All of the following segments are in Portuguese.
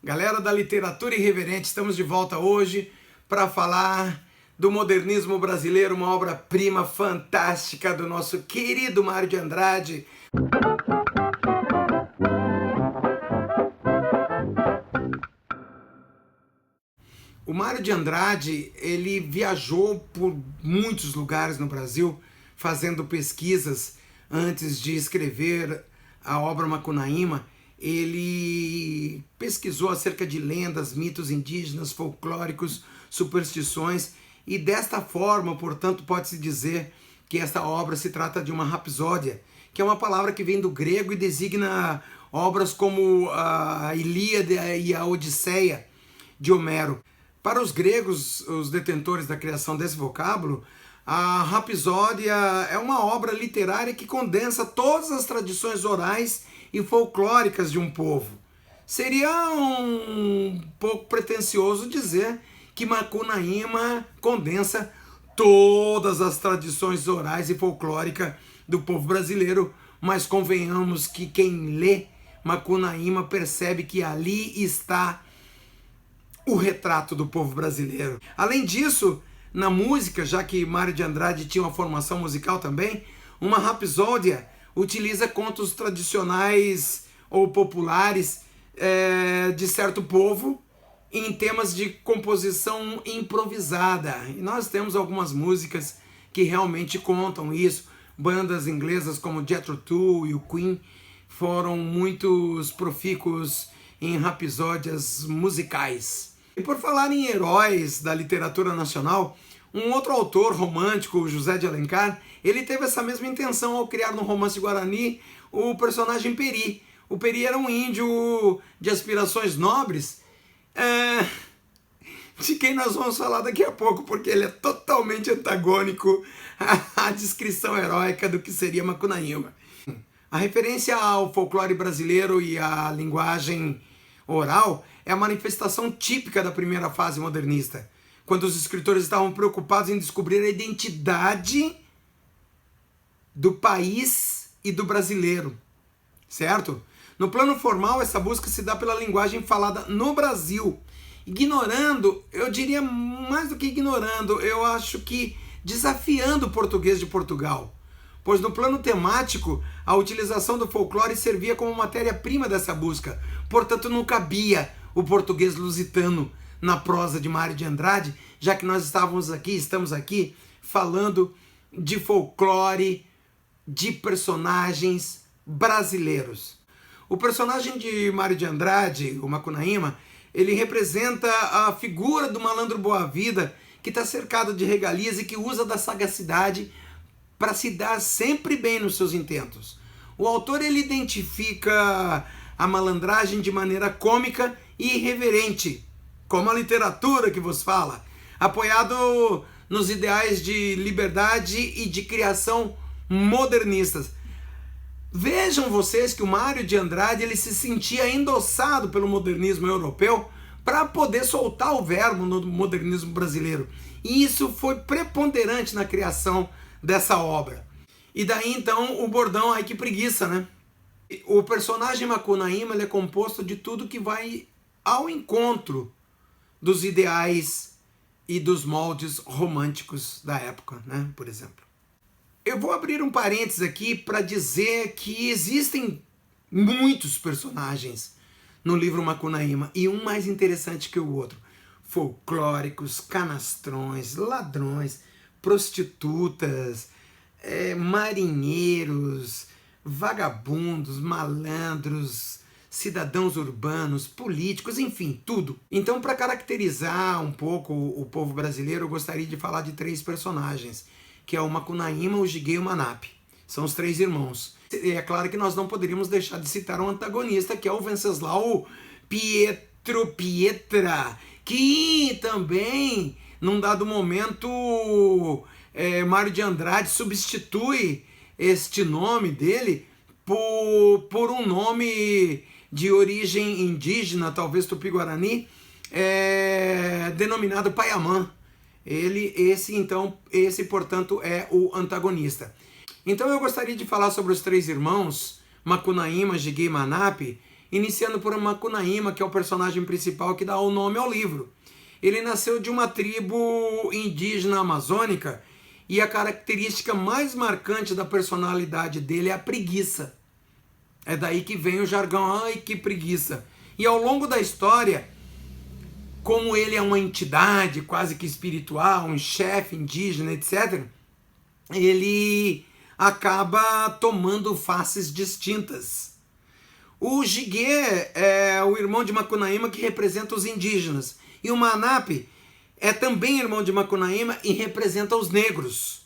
Galera da Literatura Irreverente, estamos de volta hoje para falar do modernismo brasileiro, uma obra-prima fantástica do nosso querido Mário de Andrade. O Mário de Andrade, ele viajou por muitos lugares no Brasil, fazendo pesquisas antes de escrever a obra Macunaíma. Ele pesquisou acerca de lendas, mitos indígenas, folclóricos, superstições, e desta forma, portanto, pode-se dizer que esta obra se trata de uma rapsódia, que é uma palavra que vem do grego e designa obras como a Ilíada e a Odisseia de Homero. Para os gregos, os detentores da criação desse vocábulo, a rapsódia é uma obra literária que condensa todas as tradições orais e folclóricas de um povo. Seria um pouco pretensioso dizer que Macunaíma condensa todas as tradições orais e folclóricas do povo brasileiro, mas convenhamos que quem lê Macunaíma percebe que ali está o retrato do povo brasileiro. Além disso, na música, já que Mário de Andrade tinha uma formação musical também, uma rapsódia utiliza contos tradicionais ou populares de certo povo em temas de composição improvisada. E nós temos algumas músicas que realmente contam isso. Bandas inglesas como Jethro Tull e o Queen foram muitos profícuos em rapsódias musicais. E por falar em heróis da literatura nacional, um outro autor romântico, José de Alencar, ele teve essa mesma intenção ao criar no romance Guarani o personagem Peri. O Peri era um índio de aspirações nobres, de quem nós vamos falar daqui a pouco, porque ele é totalmente antagônico à descrição heróica do que seria Macunaíma. A referência ao folclore brasileiro e à linguagem oral é a manifestação típica da primeira fase modernista, quando os escritores estavam preocupados em descobrir a identidade do país e do brasileiro, certo? No plano formal, essa busca se dá pela linguagem falada no Brasil, ignorando, eu diria mais do que ignorando, eu acho que desafiando o português de Portugal, pois no plano temático, a utilização do folclore servia como matéria-prima dessa busca, portanto não cabia o português lusitano na prosa de Mário de Andrade, já que nós estamos aqui falando de folclore, de personagens brasileiros. O personagem de Mário de Andrade, o Macunaíma, ele representa a figura do malandro boa-vida que está cercado de regalias e que usa da sagacidade para se dar sempre bem nos seus intentos. O autor ele identifica a malandragem de maneira cômica e irreverente, como a literatura que vos fala, apoiado nos ideais de liberdade e de criação modernistas. Vejam vocês que o Mário de Andrade ele se sentia endossado pelo modernismo europeu para poder soltar o verbo no modernismo brasileiro. E isso foi preponderante na criação dessa obra. E daí então o bordão, ai que preguiça, né? O personagem Macunaíma ele é composto de tudo que vai ao encontro dos ideais e dos moldes românticos da época, né? Por exemplo. Eu vou abrir um parênteses aqui para dizer que existem muitos personagens no livro Macunaíma, e um mais interessante que o outro. Folclóricos, canastrões, ladrões, prostitutas, marinheiros, vagabundos, malandros, cidadãos urbanos, políticos, enfim, tudo. Então, para caracterizar um pouco o povo brasileiro, eu gostaria de falar de três personagens, que é o Macunaíma, o Giguei e o Manape. São os três irmãos. E é claro que nós não poderíamos deixar de citar um antagonista, que é o Venceslau Pietra, que também, num dado momento, Mário de Andrade substitui este nome dele por um nome de origem indígena, talvez tupi-guarani, denominado Paiamã. Esse, portanto, é o antagonista. Então eu gostaria de falar sobre os três irmãos, Macunaíma, Giguei e Manape, iniciando por Macunaíma, que é o personagem principal que dá o nome ao livro. Ele nasceu de uma tribo indígena amazônica e a característica mais marcante da personalidade dele é a preguiça. É daí que vem o jargão, ai que preguiça. E ao longo da história, como ele é uma entidade quase que espiritual, um chefe indígena, etc., ele acaba tomando faces distintas. O Jigué é o irmão de Macunaíma que representa os indígenas. E o Manape é também irmão de Macunaíma e representa os negros.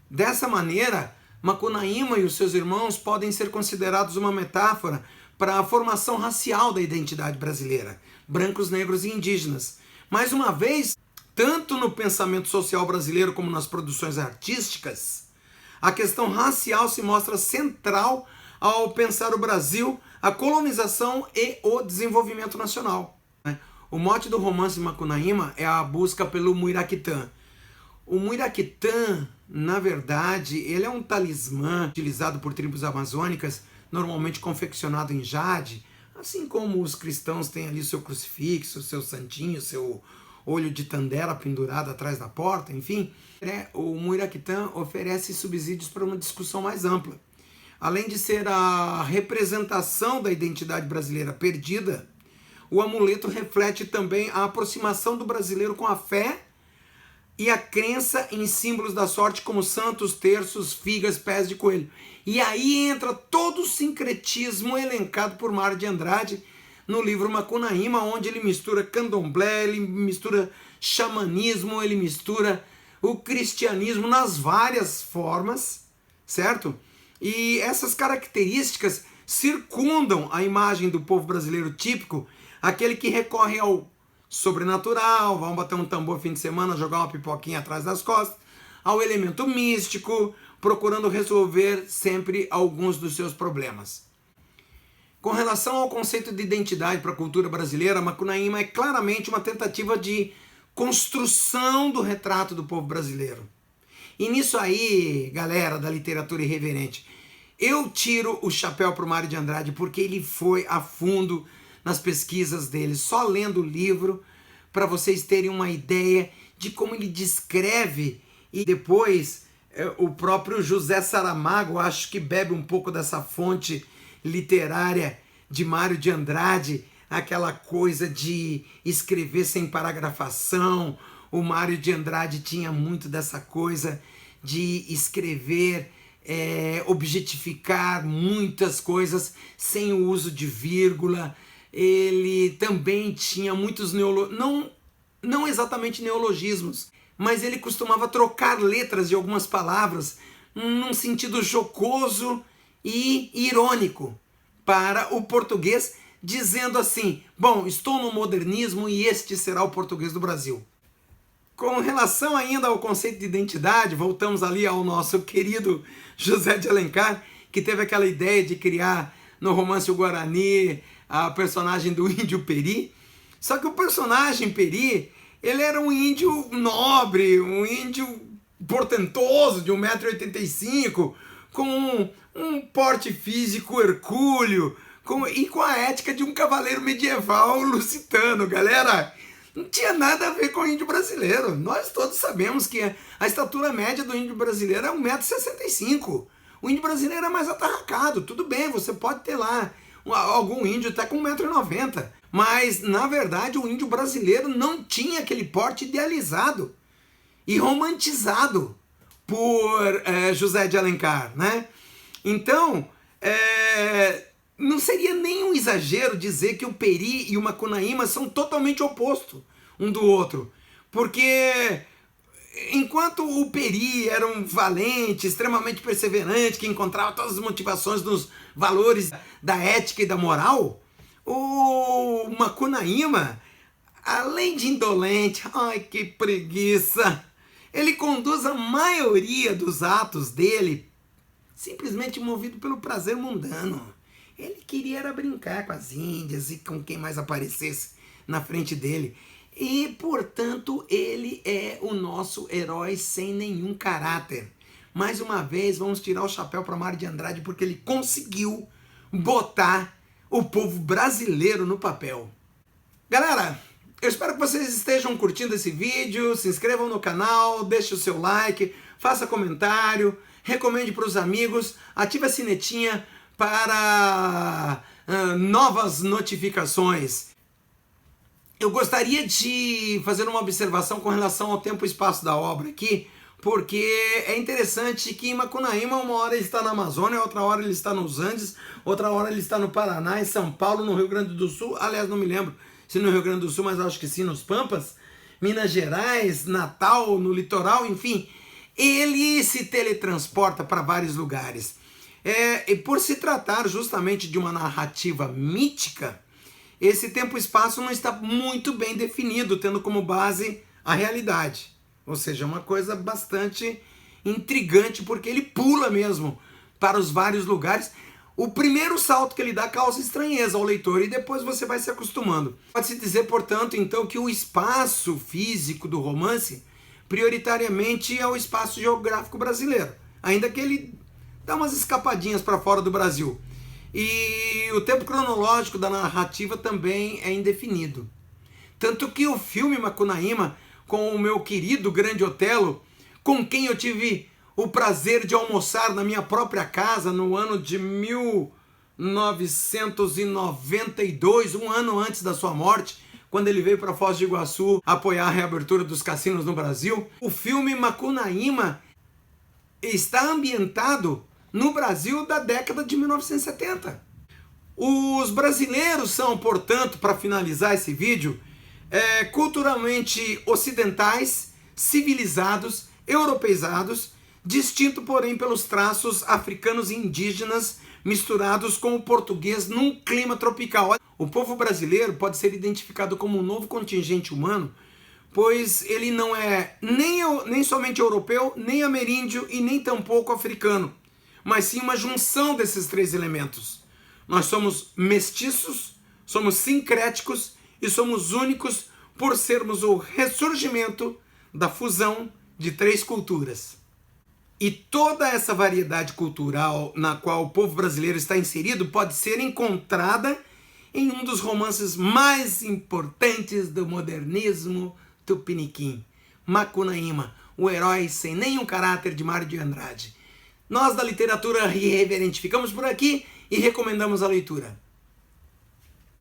Dessa maneira, Macunaíma e os seus irmãos podem ser considerados uma metáfora para a formação racial da identidade brasileira, brancos, negros e indígenas. Mais uma vez, tanto no pensamento social brasileiro como nas produções artísticas, a questão racial se mostra central ao pensar o Brasil, a colonização e o desenvolvimento nacional. O mote do romance Macunaíma é a busca pelo Muiraquitã. O Muiraquitã, na verdade, ele é um talismã utilizado por tribos amazônicas, normalmente confeccionado em jade, assim como os cristãos têm ali seu crucifixo, seu santinho, seu olho de tandera pendurado atrás da porta, enfim. O Muiraquitã oferece subsídios para uma discussão mais ampla. Além de ser a representação da identidade brasileira perdida, o amuleto reflete também a aproximação do brasileiro com a fé e a crença em símbolos da sorte como santos, terços, figas, pés de coelho. E aí entra todo o sincretismo elencado por Mário de Andrade no livro Macunaíma, onde ele mistura candomblé, ele mistura xamanismo, ele mistura o cristianismo nas várias formas, certo? E essas características circundam a imagem do povo brasileiro típico, aquele que recorre ao sobrenatural, vamos bater um tambor fim de semana, jogar uma pipoquinha atrás das costas, ao elemento místico, procurando resolver sempre alguns dos seus problemas. Com relação ao conceito de identidade para a cultura brasileira, Macunaíma é claramente uma tentativa de construção do retrato do povo brasileiro. E nisso aí, galera da literatura irreverente, eu tiro o chapéu para o Mário de Andrade porque ele foi a fundo nas pesquisas dele, só lendo o livro, para vocês terem uma ideia de como ele descreve. E depois o próprio José Saramago, acho que bebe um pouco dessa fonte literária de Mário de Andrade, aquela coisa de escrever sem paragrafação. O Mário de Andrade tinha muito dessa coisa de escrever, objetificar muitas coisas sem o uso de vírgula. Ele também tinha muitos não exatamente neologismos, mas ele costumava trocar letras de algumas palavras num sentido jocoso e irônico para o português, dizendo assim: bom, estou no modernismo e este será o português do Brasil. Com relação ainda ao conceito de identidade, voltamos ali ao nosso querido José de Alencar, que teve aquela ideia de criar no romance O Guarani a personagem do índio Peri. Só que o personagem Peri, ele era um índio nobre, um índio portentoso de 1,85 m, com um porte físico hercúleo, e com a ética de um cavaleiro medieval lusitano. Galera, não tinha nada a ver com o índio brasileiro. Nós todos sabemos que a estatura média do índio brasileiro é 1,65 m. O índio brasileiro é mais atarracado. Tudo bem, você pode ter lá algum índio até com 1,90 m. Mas, na verdade, o índio brasileiro não tinha aquele porte idealizado e romantizado por José de Alencar, né? Então, não seria nenhum exagero dizer que o Peri e o Macunaíma são totalmente opostos um do outro. Porque enquanto o Peri era um valente, extremamente perseverante, que encontrava todas as motivações nos valores da ética e da moral, o Macunaíma, além de indolente, ai que preguiça, ele conduz a maioria dos atos dele simplesmente movido pelo prazer mundano. Ele queria era brincar com as índias e com quem mais aparecesse na frente dele. E, portanto, ele é o nosso herói sem nenhum caráter. Mais uma vez, vamos tirar o chapéu para Mário de Andrade, porque ele conseguiu botar o povo brasileiro no papel. Galera, eu espero que vocês estejam curtindo esse vídeo, se inscrevam no canal, deixe o seu like, faça comentário, recomende para os amigos, ative a sinetinha para novas notificações. Eu gostaria de fazer uma observação com relação ao tempo e espaço da obra aqui, porque é interessante que em Macunaíma uma hora ele está na Amazônia, outra hora ele está nos Andes, outra hora ele está no Paraná, em São Paulo, no Rio Grande do Sul, aliás não me lembro se no Rio Grande do Sul, mas acho que sim, nos Pampas, Minas Gerais, Natal, no litoral, enfim, ele se teletransporta para vários lugares. E por se tratar justamente de uma narrativa mítica, esse tempo e espaço não está muito bem definido, tendo como base a realidade. Ou seja, é uma coisa bastante intrigante, porque ele pula mesmo para os vários lugares. O primeiro salto que ele dá causa estranheza ao leitor e depois você vai se acostumando. Pode-se dizer, portanto, então, que o espaço físico do romance prioritariamente é o espaço geográfico brasileiro, ainda que ele dá umas escapadinhas para fora do Brasil. E o tempo cronológico da narrativa também é indefinido. Tanto que o filme Macunaíma, com o meu querido Grande Otelo, com quem eu tive o prazer de almoçar na minha própria casa no ano de 1992, um ano antes da sua morte, quando ele veio para Foz do Iguaçu apoiar a reabertura dos cassinos no Brasil. O filme Macunaíma está ambientado no Brasil da década de 1970. Os brasileiros são, portanto, para finalizar esse vídeo, culturalmente ocidentais, civilizados, europeizados, distinto, porém, pelos traços africanos e indígenas misturados com o português num clima tropical. O povo brasileiro pode ser identificado como um novo contingente humano, pois ele não é nem somente europeu, nem ameríndio e nem tampouco africano, mas sim uma junção desses três elementos. Nós somos mestiços, somos sincréticos e somos únicos por sermos o ressurgimento da fusão de três culturas. E toda essa variedade cultural na qual o povo brasileiro está inserido pode ser encontrada em um dos romances mais importantes do modernismo tupiniquim, Macunaíma, o herói sem nenhum caráter de Mário de Andrade. Nós da literatura irreverente ficamos por aqui e recomendamos a leitura.